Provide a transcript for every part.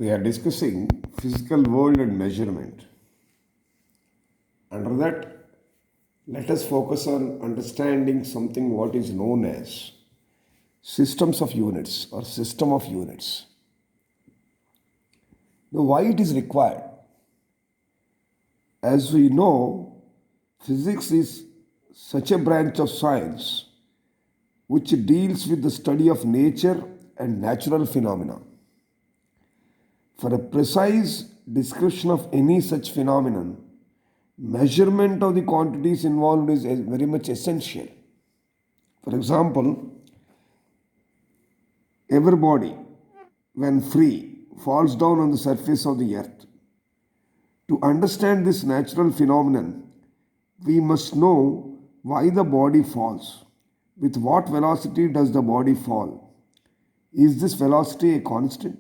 We are discussing physical world and measurement. Under that, let us focus on understanding something what is known as systems of units or system of units. Now, why it is required? As we know, physics is such a branch of science which deals with the study of nature and natural phenomena. For a precise description of any such phenomenon, measurement of the quantities involved is very much essential. For example, every body, when free, falls down on the surface of the earth. To understand this natural phenomenon, we must know why the body falls. With what velocity does the body fall? Is this velocity a constant?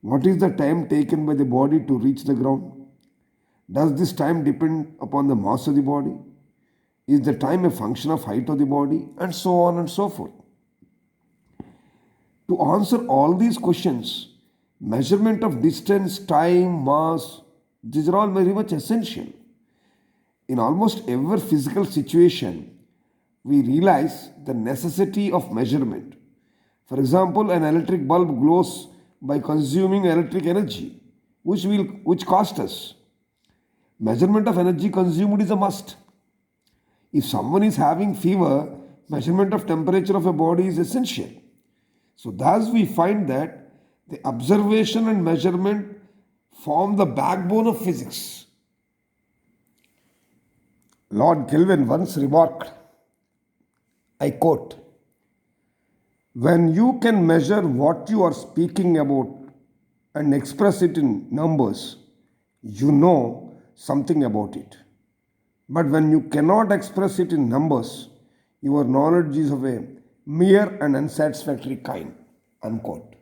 What is the time taken by the body to reach the ground? Does this time depend upon the mass of the body? Is the time a function of height of the body? And so on and so forth. To answer all these questions, measurement of distance, time, mass, these are all very much essential. In almost every physical situation, we realize the necessity of measurement. For example, an electric bulb glows by consuming electric energy, which costs us. Measurement of energy consumed is a must. If someone is having fever, measurement of temperature of a body is essential. So thus we find that the observation and measurement form the backbone of physics. Lord Kelvin once remarked, I quote, when you can measure what you are speaking about and express it in numbers, you know something about it. But when you cannot express it in numbers, your knowledge is of a mere and unsatisfactory kind. Unquote.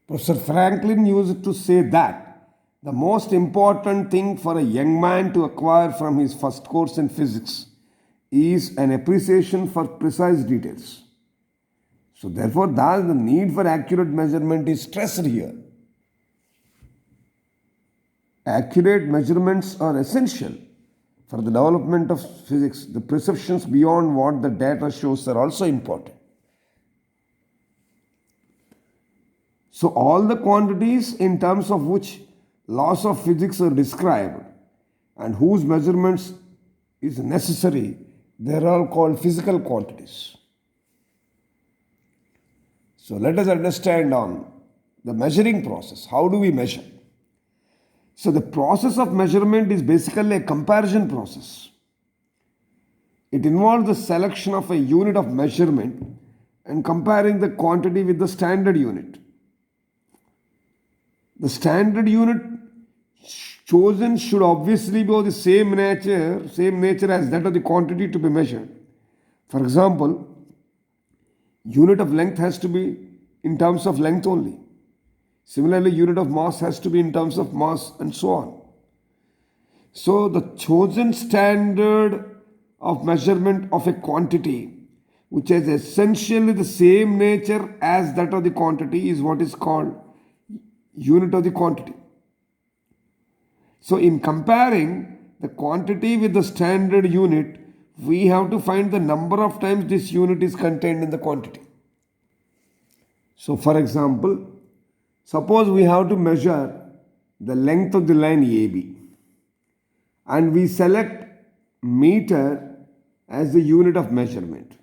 Professor Franklin used to say that the most important thing for a young man to acquire from his first course in physics is an appreciation for precise details. So therefore, thus the need for accurate measurement is stressed here. Accurate measurements are essential for the development of physics. The perceptions beyond what the data shows are also important. So all the quantities in terms of which laws of physics are described and whose measurements is necessary, they are all called physical quantities. So let us understand on the measuring process. How do we measure? So the process of measurement is basically a comparison process. It involves the selection of a unit of measurement and comparing the quantity with the standard unit. The standard unit chosen should obviously be of the same nature as that of the quantity to be measured. For example, unit of length has to be in terms of length only. Similarly, unit of mass has to be in terms of mass and so on. So the chosen standard of measurement of a quantity which has essentially the same nature as that of the quantity is what is called unit of the quantity. So in comparing the quantity with the standard unit, we have to find the number of times this unit is contained in the quantity. So for example, suppose we have to measure the length of the line AB and we select meter as the unit of measurement.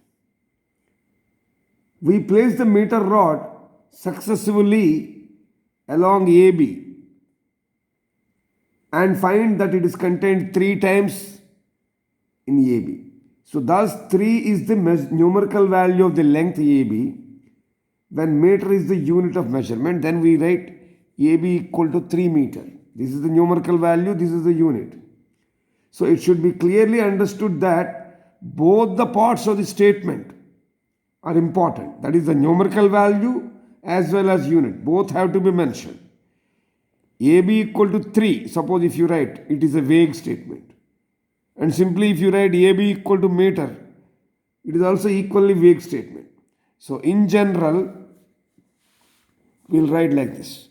We place the meter rod successively along AB and find that it is contained 3 times in AB. So thus 3 is the numerical value of the length AB. When meter is the unit of measurement, then we write AB equal to 3 meter. This is the numerical value, this is the unit. So it should be clearly understood that both the parts of the statement are important. That is the numerical value as well as unit. Both have to be mentioned. AB equal to 3, suppose if you write, it is a vague statement. And simply if you write AB equal to meter, it is also equally vague statement. So in general, We'll write like this.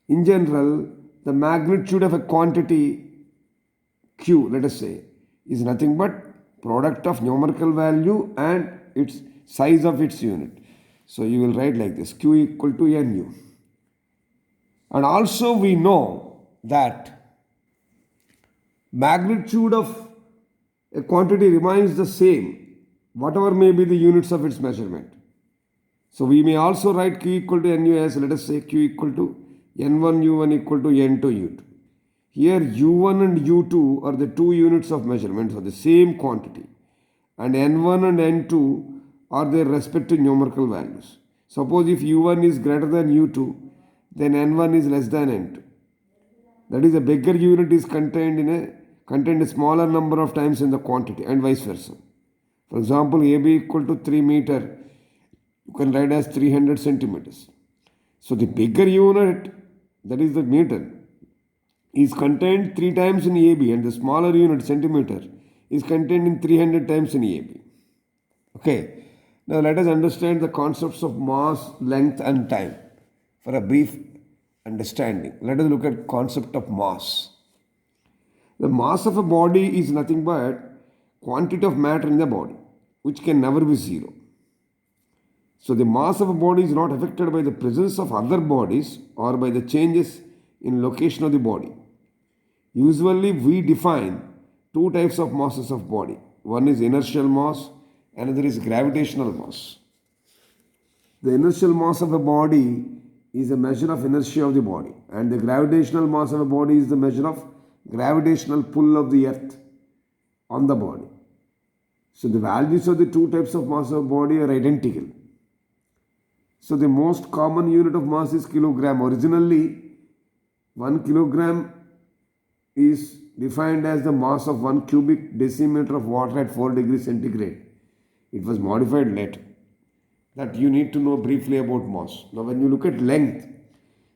In general, the magnitude of a quantity Q, let us say, is nothing but product of numerical value and its size of its unit. So you will write like this, Q equal to Nu. And also we know that magnitude of a quantity remains the same, whatever may be the units of its measurement. So we may also write Q equal to Nu as, let us say, Q equal to N1 U1 equal to N2 U2. Here U1 and U2 are the two units of measurement for the same quantity, and N1 and N2 are their respective numerical values. Suppose if U1 is greater than U2, then N1 is less than N2. That is, a bigger unit is contained a smaller number of times in the quantity, and vice versa. For example, AB equal to 3 meter, you can write as 300 centimeters. So the bigger unit, that is the meter, is contained 3 times in AB, and the smaller unit, centimeter, is contained in 300 times in AB. Okay. Now let us understand the concepts of mass, length and time for a brief understanding. Let us look at concept of mass. The mass of a body is nothing but quantity of matter in the body, which can never be zero. So the mass of a body is not affected by the presence of other bodies or by the changes in location of the body. Usually we define two types of masses of body. One is inertial mass, another is gravitational mass. The inertial mass of a body is a measure of inertia of the body, and the gravitational mass of a body is the measure of gravitational pull of the earth on the body. So the values of the two types of mass of body are identical. So the most common unit of mass is kilogram. Originally, 1 kilogram is defined as the mass of 1 cubic decimeter of water at 4 degrees centigrade. It was modified later. That you need to know briefly about mass. Now when you look at length,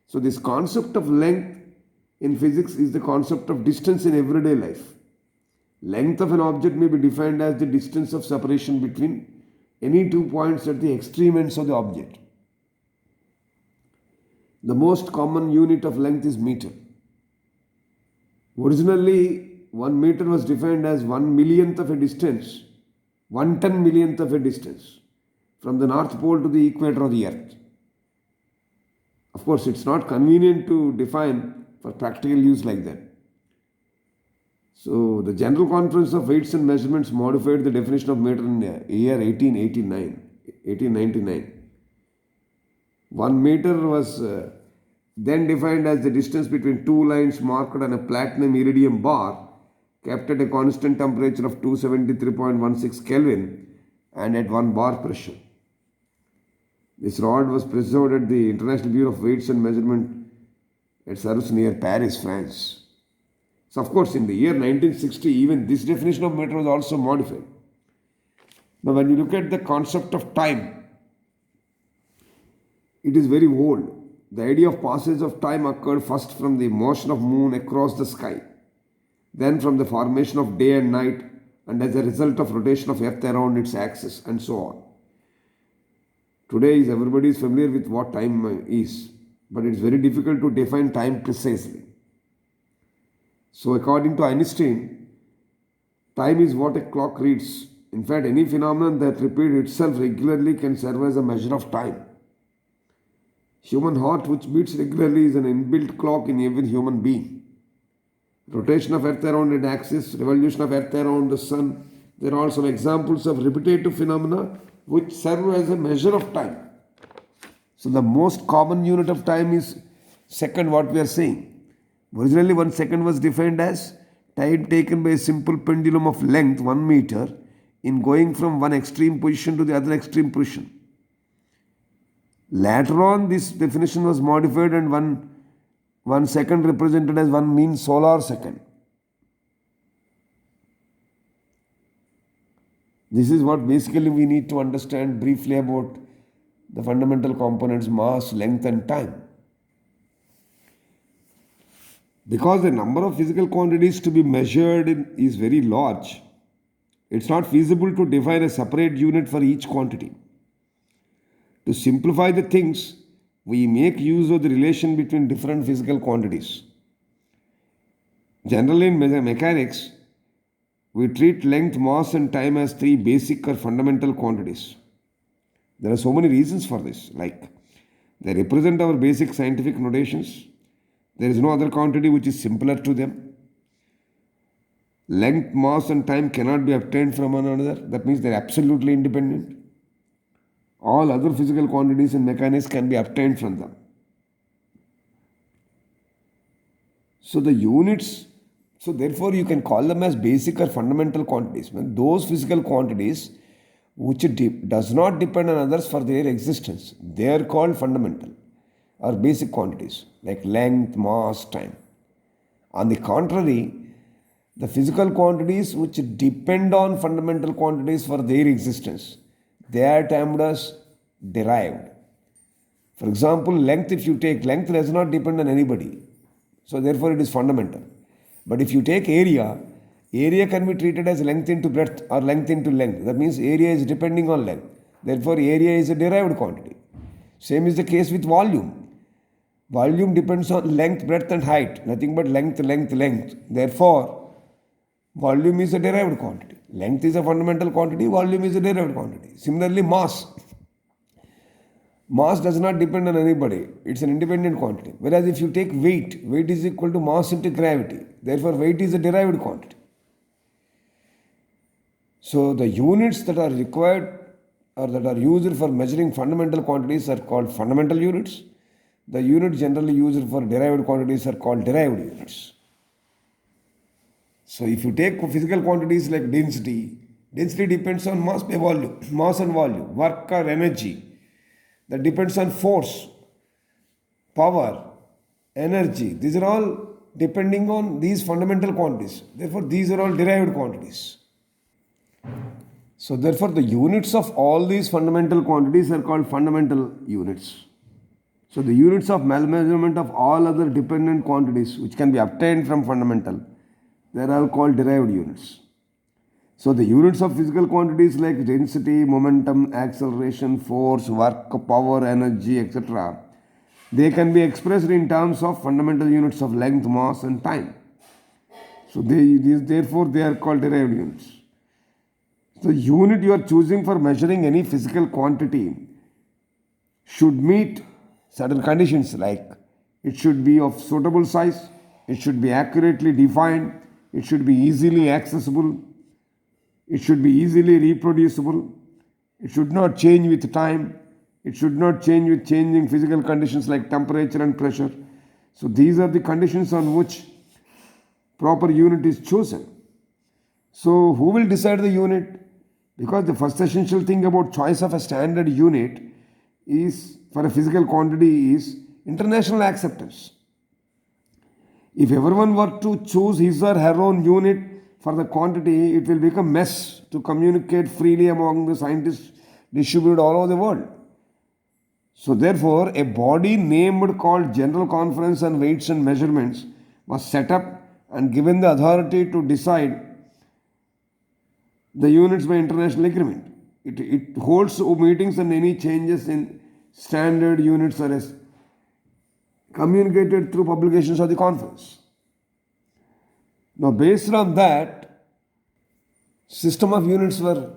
so this concept of length in physics is the concept of distance in everyday life. Length of an object may be defined as the distance of separation between any 2 points at the extreme ends of the object. The most common unit of length is meter. Originally, 1 meter was defined as 1 millionth of a distance, 1/10 millionth of a distance from the North Pole to the equator of the earth. Of course, it's not convenient to define for practical use like that. So, the General Conference of Weights and Measurements modified the definition of meter in the year 1899. 1 meter was then defined as the distance between two lines marked on a platinum iridium bar kept at a constant temperature of 273.16 Kelvin and at 1 bar pressure. This rod was preserved at the International Bureau of Weights and Measurement at Sarus near Paris, France. So, of course, in the year 1960, even this definition of meter was also modified. Now, when you look at the concept of time, it is very old. The idea of passage of time occurred first from the motion of moon across the sky, then from the formation of day and night, and as a result of rotation of earth around its axis, and so on. Today, everybody is familiar with what time is, but it is very difficult to define time precisely. So, according to Einstein, time is what a clock reads. In fact, any phenomenon that repeats itself regularly can serve as a measure of time. Human heart, which beats regularly, is an inbuilt clock in every human being. Rotation of earth around an axis, revolution of earth around the sun. There are some examples of repetitive phenomena which serve as a measure of time. So the most common unit of time is second, what we are saying. Originally 1 second was defined as time taken by a simple pendulum of length 1 meter in going from one extreme position to the other extreme position. Later on, this definition was modified and one second represented as 1 mean solar second. This is what basically we need to understand briefly about the fundamental components mass, length and time. Because the number of physical quantities to be measured is very large, it's not feasible to define a separate unit for each quantity. To simplify the things, we make use of the relation between different physical quantities. Generally, in mechanics, we treat length, mass, and time as three basic or fundamental quantities. There are so many reasons for this, like they represent our basic scientific notations. There is no other quantity which is simpler to them. Length, mass, and time cannot be obtained from one another. That means they are absolutely independent. All other physical quantities and mechanics can be obtained from them. So the units, so therefore you can call them as basic or fundamental quantities. Those physical quantities which does not depend on others for their existence, they are called fundamental or basic quantities like length, mass, time. On the contrary, the physical quantities which depend on fundamental quantities for their existence, they are termed as derived. For example, length, if you take length, does not depend on anybody. So therefore it is fundamental. But if you take area, area can be treated as length into breadth or length into length. That means area is depending on length. Therefore area is a derived quantity. Same is the case with volume. Volume depends on length, breadth and height. Nothing but length, length, length. Therefore, volume is a derived quantity. Length is a fundamental quantity, volume is a derived quantity. Similarly, mass. Mass does not depend on anybody. It's an independent quantity. Whereas if you take weight, weight is equal to mass into gravity. Therefore, weight is a derived quantity. So, the units that are required or that are used for measuring fundamental quantities are called fundamental units. The units generally used for derived quantities are called derived units. So if you take physical quantities like density, density depends on mass by volume, mass and volume, work or energy. That depends on force, power, energy. These are all depending on these fundamental quantities. Therefore, these are all derived quantities. So therefore, the units of all these fundamental quantities are called fundamental units. So the units of measurement of all other dependent quantities which can be obtained from fundamental, they are all called derived units. So the units of physical quantities like density, momentum, acceleration, force, work, power, energy, etc., they can be expressed in terms of fundamental units of length, mass and time. So therefore they are called derived units. The unit you are choosing for measuring any physical quantity should meet certain conditions like it should be of suitable size, it should be accurately defined, it should be easily accessible, it should be easily reproducible, it should not change with time, it should not change with changing physical conditions like temperature and pressure. So these are the conditions on which proper unit is chosen. So who will decide the unit? Because the first essential thing about choice of a standard unit is for a physical quantity is international acceptance. If everyone were to choose his or her own unit for the quantity, it will become mess to communicate freely among the scientists distributed all over the world. So therefore, a body named called General Conference on Weights and Measurements was set up and given the authority to decide the units by international agreement. It holds meetings and any changes in standard units are communicated through publications of the conference. Now based on that, system of units were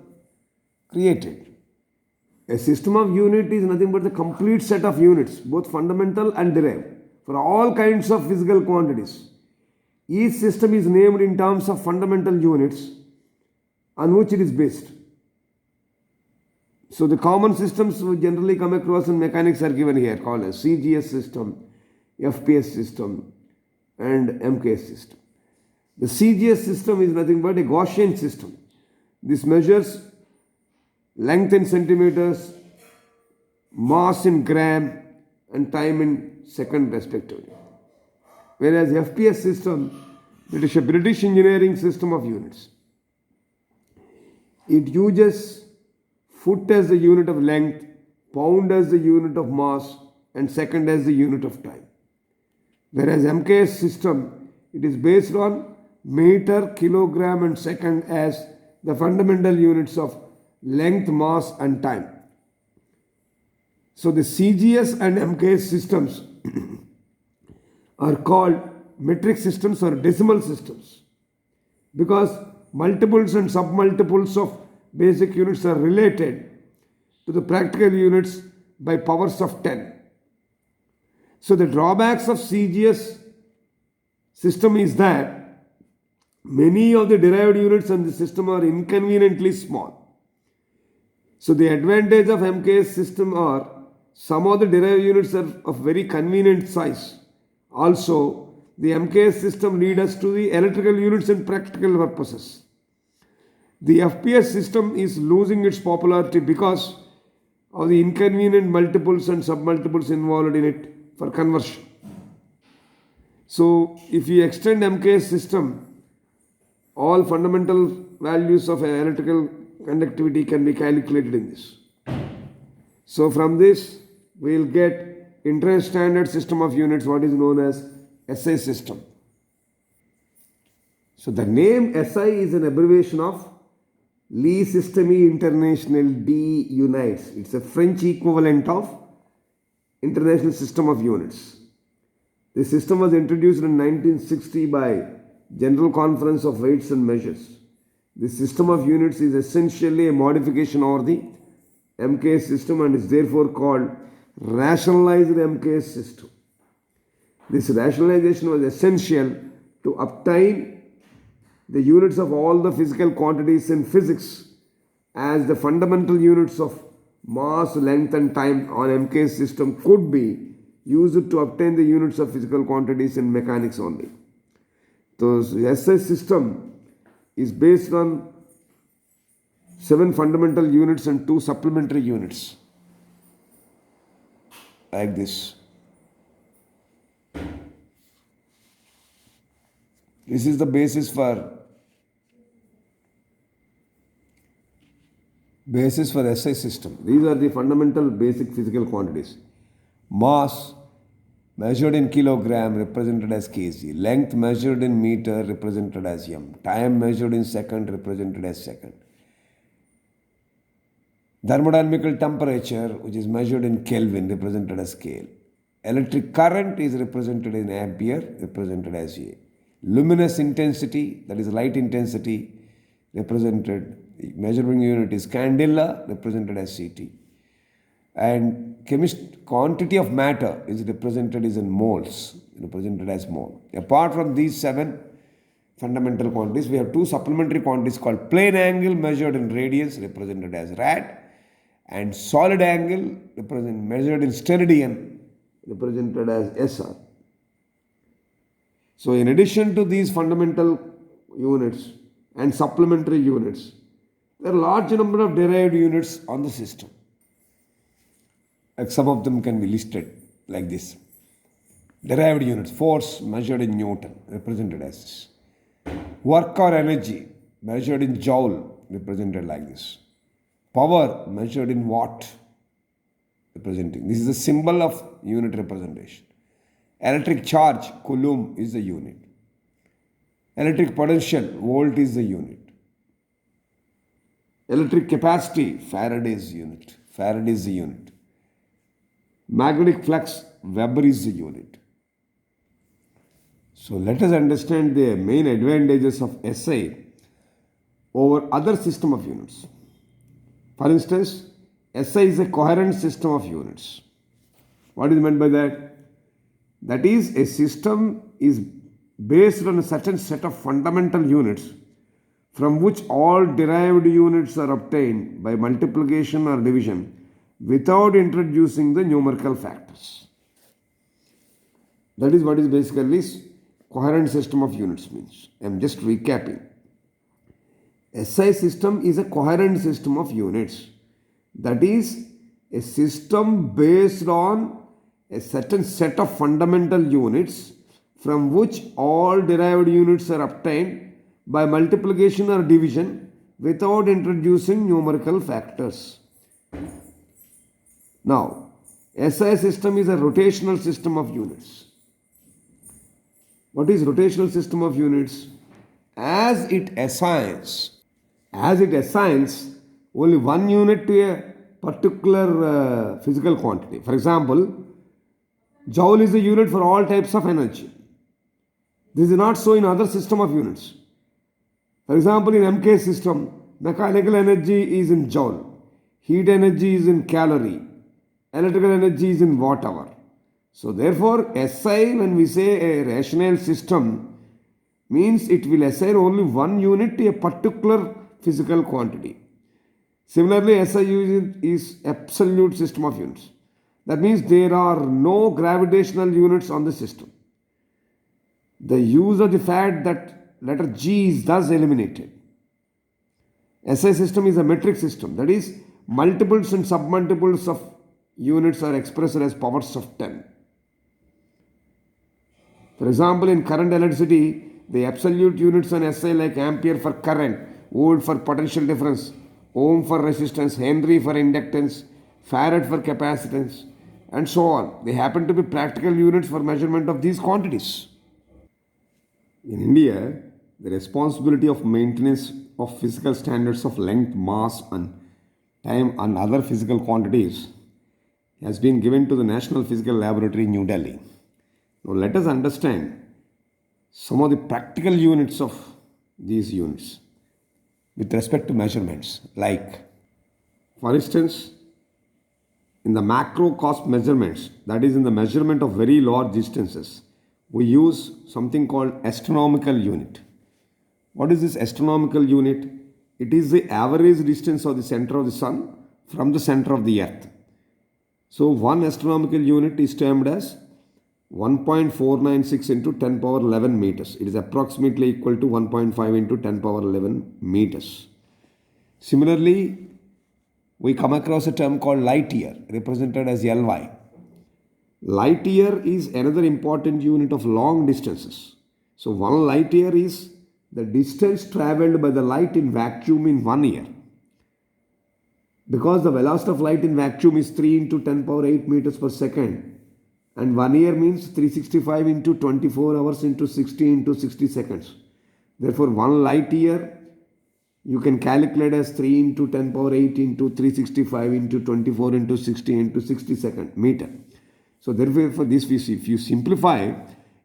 created. A system of unit is nothing but the complete set of units, both fundamental and derived, for all kinds of physical quantities. Each system is named in terms of fundamental units on which it is based. So the common systems we generally come across in mechanics are given here, called as CGS system, FPS system and MKS system. The CGS system is nothing but a Gaussian system. This measures length in centimeters, mass in gram and time in second respectively. Whereas FPS system, it is a British engineering system of units. It uses foot as the unit of length, pound as the unit of mass and second as the unit of time. Whereas MKS system, it is based on meter, kilogram and second as the fundamental units of length, mass and time. So the CGS and MKS systems are called metric systems or decimal systems because multiples and submultiples of basic units are related to the practical units by powers of 10. So the drawbacks of CGS system is that many of the derived units in the system are inconveniently small. So the advantage of MKS system are some of the derived units are of very convenient size. Also, the MKS system leads us to the electrical units and practical purposes. The FPS system is losing its popularity because of the inconvenient multiples and submultiples involved in it for conversion. So, if you extend MKS system, all fundamental values of electrical conductivity can be calculated in this. So, from this, we will get Internet Standard System of Units, what is known as SI system. So, the name SI is an abbreviation of Lie Système International D Unites. It's a French equivalent of International System of Units. The system was introduced in 1960 by General Conference of Weights and Measures. The system of units is essentially a modification over the MKS system and is therefore called rationalized MKS system. This rationalization was essential to obtain the units of all the physical quantities in physics as the fundamental units of mass, length and time on MKS system could be used to obtain the units of physical quantities in mechanics only. So SI system is based on 7 fundamental units and 2 supplementary units like this. This is the basis for SI system. These are the fundamental basic physical quantities. Mass measured in kilogram represented as kg. Length measured in meter represented as m. Time measured in second represented as second. Thermodynamical temperature, which is measured in Kelvin, represented as Kel. Electric current is represented in ampere, represented as A. Luminous intensity, that is light intensity, represented, measuring unit is candela, represented as CT. And quantity of matter is represented as in moles, represented as mole. Apart from these 7 fundamental quantities, we have 2 supplementary quantities called plane angle measured in radians, represented as rad, and solid angle measured in steradian, represented as SR. So, in addition to these fundamental units and supplementary units, there are a large number of derived units on the system. Like some of them can be listed like this. Derived units, force measured in Newton, represented as this. Work or energy measured in joule, represented like this. Power measured in watt, representing. This is a symbol of unit representation. Electric charge, coulomb, is the unit. Electric potential, volt, is the unit. Electric capacity, Faraday is the unit. Faraday is the unit. Magnetic flux, Weber is the unit. So let us understand the main advantages of SI over other system of units. For instance, SI is a coherent system of units. What is meant by that? That is, a system is based on a certain set of fundamental units from which all derived units are obtained by multiplication or division without introducing the numerical factors. That is what is basically coherent system of units means. I am just recapping. SI system is a coherent system of units. That is a system based on a certain set of fundamental units from which all derived units are obtained by multiplication or division without introducing numerical factors. Now, SI system is a rotational system of units. What is rotational system of units? As it assigns only one unit to a particular physical quantity. For example, joule is a unit for all types of energy. This is not so in other system of units. For example, in MK system, mechanical energy is in joule, heat energy is in calorie, electrical energy is in watt hour. So therefore, SI, when we say a rational system, means it will assign only one unit to a particular physical quantity. Similarly, SI is absolute system of units. That means there are no gravitational units on the system. The use of the fact that letter G is thus eliminated. SI system is a metric system, that is, multiples and submultiples of units are expressed as powers of 10. For example, in current electricity, the absolute units on SI like ampere for current, volt for potential difference, ohm for resistance, Henry for inductance, farad for capacitance, and so on. They happen to be practical units for measurement of these quantities. In India, the responsibility of maintenance of physical standards of length, mass, and time and other physical quantities has been given to the National Physical Laboratory, New Delhi. Now, let us understand some of the practical units of these units with respect to measurements. Like, for instance, in the macrocosm measurements, that is, in the measurement of very large distances, we use something called astronomical unit. What is this astronomical unit? It is the average distance of the center of the sun from the center of the earth. So, one astronomical unit is termed as 1.496 into 10 power 11 meters. It is approximately equal to 1.5 into 10 power 11 meters. Similarly, we come across a term called light year, represented as Ly. Light year is another important unit of long distances. So, one light year is the distance travelled by the light in vacuum in 1 year. Because the velocity of light in vacuum is 3 into 10 power 8 meters per second, and 1 year means 365 into 24 hours into 60 into 60 seconds. Therefore, 1 light year you can calculate as 3 into 10 power 8 into 365 into 24 into 60 into 60 second meter. So therefore, for this, if you simplify,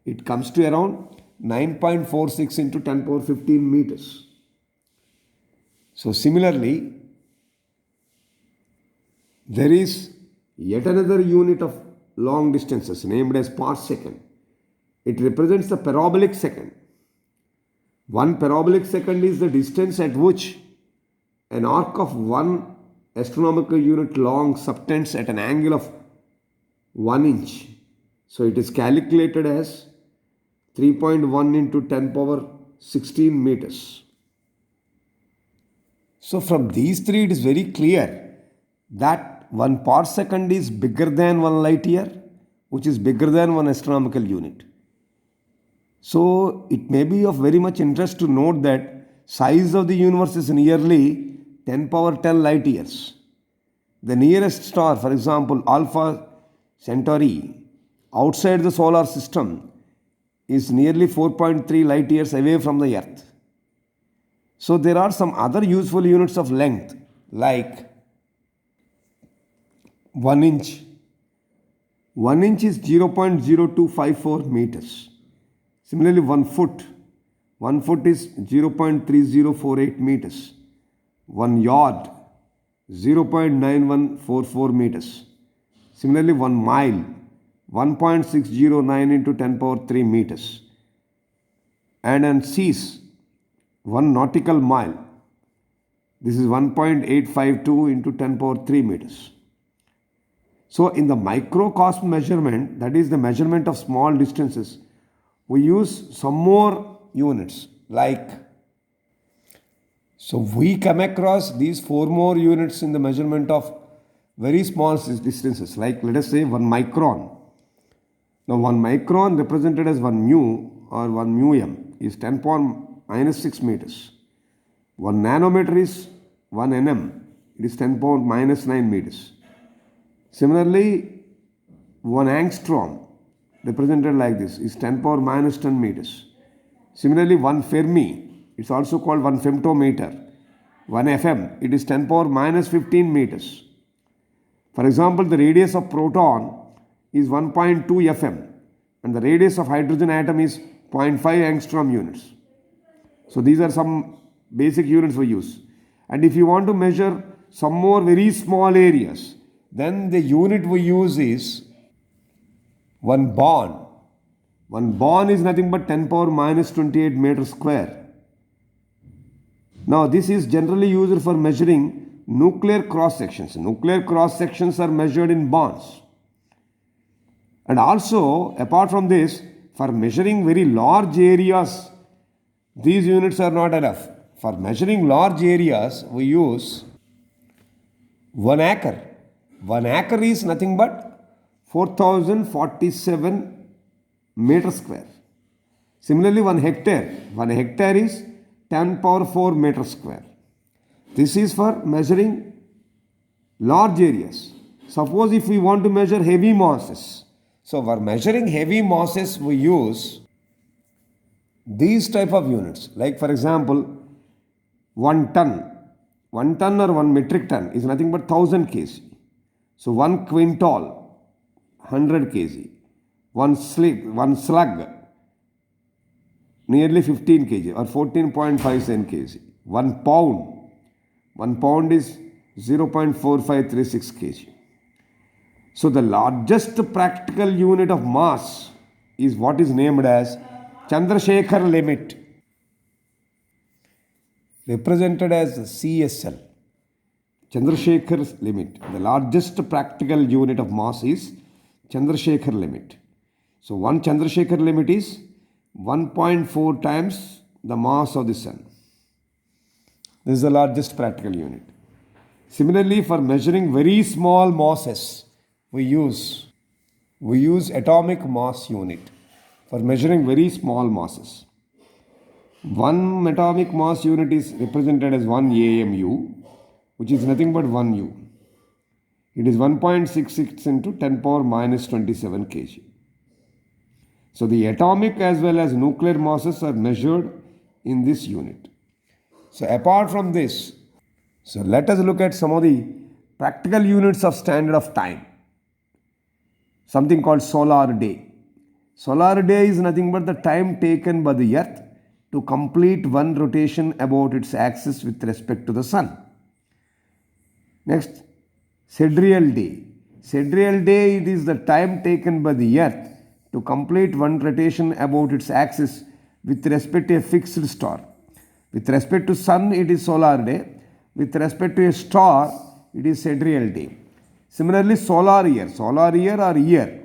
it comes to around 9.46 into 10 power 15 meters. So similarly, there is yet another unit of long distances named as parsecond. It represents the parabolic second. 1 parabolic second is the distance at which an arc of 1 astronomical unit long subtends at an angle of 1 inch. So it is calculated as 3.1 into 10 power 16 meters. So from these three, it is very clear that 1 parsecond is bigger than 1 light year, which is bigger than 1 astronomical unit. So it may be of very much interest to note that size of the universe is nearly 10 power 10 light years. The nearest star, for example, Alpha Centauri, outside the solar system, is nearly 4.3 light years away from the Earth. So there are some other useful units of length like 1 inch. 1 inch is 0.0254 meters. Similarly, 1 foot. 1 foot is 0.3048 meters. 1 yard, 0.9144 meters. Similarly, 1 mile, 1.609 into 10 power 3 meters. And an seas, 1 nautical mile. This is 1.852 into 10 power 3 meters. So, in the microcosm measurement, that is the measurement of small distances, we use some more units like, so we come across these 4 more units in the measurement of very small distances, like let us say 1 micron. Now 1 micron represented as 1 mu or 1 μm is 10 power minus 6 meters. 1 nanometer is 1 nm, it is 10 power minus 9 meters. Similarly, 1 angstrom represented like this is 10 power minus 10 meters. Similarly, 1 Fermi, it's also called 1 femtometer. 1 FM, it is 10 power minus 15 meters. For example, the radius of proton is 1.2 fm and the radius of hydrogen atom is 0.5 angstrom units. So these are some basic units we use. And if you want to measure some more very small areas, then the unit we use is 1 barn. 1 barn is nothing but 10 power minus 28 meters square. Now this is generally used for measuring nuclear cross sections. Nuclear cross sections are measured in barns. And also, apart from this, for measuring very large areas, these units are not enough. For measuring large areas, we use 1 acre. 1 acre is nothing but 4047 meters square. Similarly, 1 hectare. 1 hectare is 10 power 4 meters square. This is for measuring large areas. Suppose if we want to measure heavy masses. So for measuring heavy masses, we use these type of units. Like for example, 1 ton. 1 ton or 1 metric ton is nothing but 1000 kg. So 1 quintal, 100 kg. 1 slug, nearly 15 kg or 14.57 kg. 1 pound. 1 pound is 0.4536 kg. So the largest practical unit of mass is what is named as Chandrasekhar limit, represented as CSL. Chandrasekhar's limit. The largest practical unit of mass is Chandrasekhar limit. So 1 Chandrasekhar limit is 1.4 times the mass of the sun. This is the largest practical unit. Similarly, for measuring very small masses, we use atomic mass unit for measuring very small masses. 1 atomic mass unit is represented as 1 AMU, which is nothing but 1 U. It is 1.66 into 10 power minus 27 kg. So the atomic as well as nuclear masses are measured in this unit. So apart from this, so let us look at some of the practical units of standard of time. Something called solar day. Solar day is nothing but the time taken by the earth to complete one rotation about its axis with respect to the sun. Next, sidereal day. Sidereal day, it is the time taken by the earth to complete one rotation about its axis with respect to a fixed star. With respect to sun, it is solar day. With respect to a star, it is sidereal day. Similarly, solar year or year,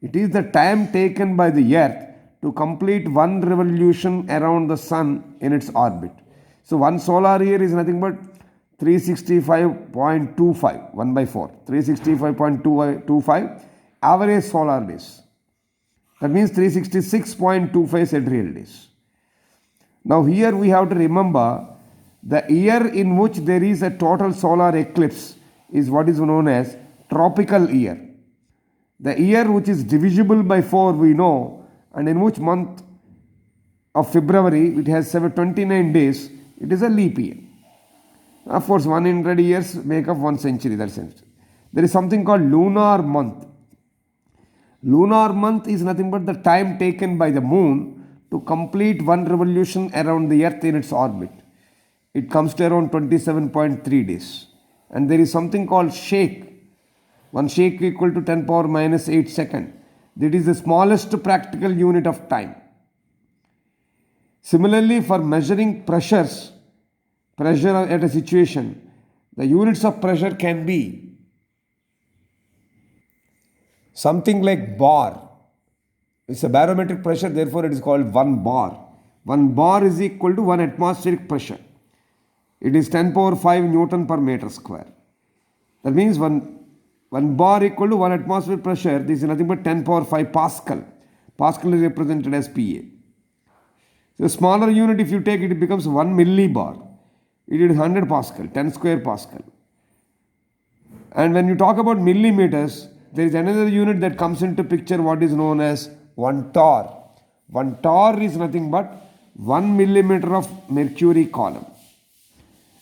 it is the time taken by the earth to complete one revolution around the sun in its orbit. So 1 solar year is nothing but 365.25, 1 by 4, 365.25 average solar days. That means 366.25 sidereal days. Now here we have to remember the year in which there is a total solar eclipse is what is known as tropical year. The year which is divisible by 4 we know, and in which month of February it has 29 days, it is a leap year. Of course 100 years make up 1 century, that's it. There is something called lunar month. Lunar month is nothing but the time taken by the moon to complete one revolution around the earth in its orbit. It comes to around 27.3 days. And there is something called shake. 1 shake equal to 10 power minus 8 second. That is the smallest practical unit of time. Similarly, for measuring pressure at a situation, the units of pressure can be something like bar. It's a barometric pressure, therefore it is called 1 bar. 1 bar is equal to 1 atmospheric pressure. It is 10 power 5 Newton per meter square. That means 1 bar equal to 1 atmospheric pressure. This is nothing but 10 power 5 Pascal. Pascal is represented as PA. So smaller unit, if you take it, it becomes 1 millibar. It is 100 Pascal, 10 square Pascal. And when you talk about millimeters, there is another unit that comes into picture, what is known as 1 torr. 1 torr is nothing but 1 millimeter of mercury column.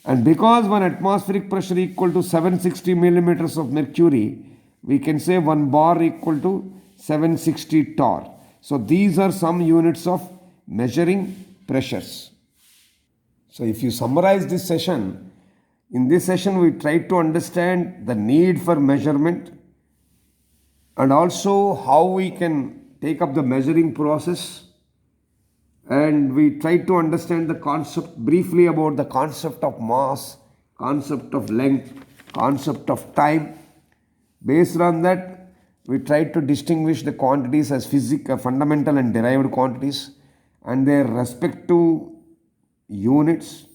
And because one atmospheric pressure equal to 760 millimeters of mercury, we can say 1 bar equal to 760 torr. So these are some units of measuring pressures. So if you summarize this session, in this session we tried to understand the need for measurement and also how we can take up the measuring process, and we tried to understand the concept briefly about the concept of mass, concept of length, concept of time. Based on that, we tried to distinguish the quantities as fundamental and derived quantities and their respective units,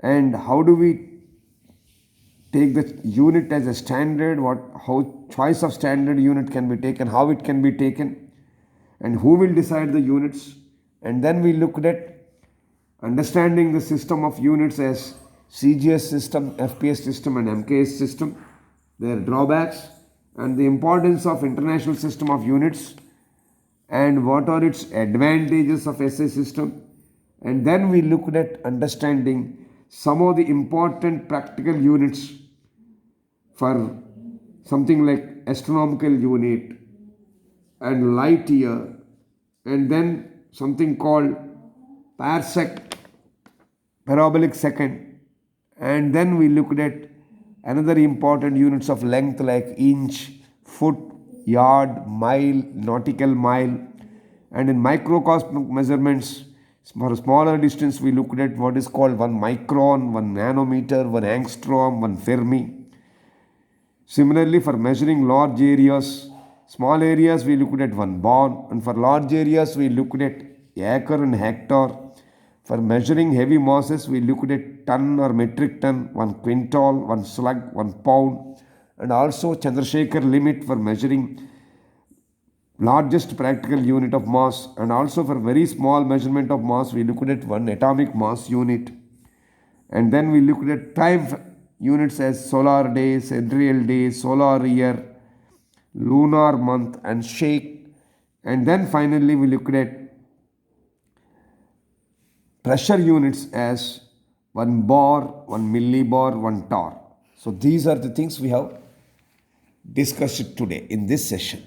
and how do we take the unit as a standard, how choice of standard unit can be taken, how it can be taken, and who will decide the units. And then we looked at understanding the system of units as CGS system, FPS system and MKS system, their drawbacks and the importance of international system of units and what are its advantages of SI system. And then we looked at understanding some of the important practical units for something like astronomical unit and light year, and then something called parsec, parabolic second, and then we looked at another important units of length like inch, foot, yard, mile, nautical mile, and in microcosmic measurements for a smaller distance we looked at what is called 1 micron, 1 nanometer, 1 angstrom, 1 Fermi. Similarly, for measuring large areas, small areas we looked at 1 bar, and for large areas we looked at acre and hectare. For measuring heavy masses we looked at ton or metric ton, 1 quintal, 1 slug, 1 pound, and also Chandrasekhar limit for measuring largest practical unit of mass, and also for very small measurement of mass we looked at 1 atomic mass unit. And then we looked at time units as solar day, sidereal day, solar year, lunar month and shake. And then finally we looked at pressure units as 1 bar, 1 millibar, 1 torr. So these are the things we have discussed today in this session.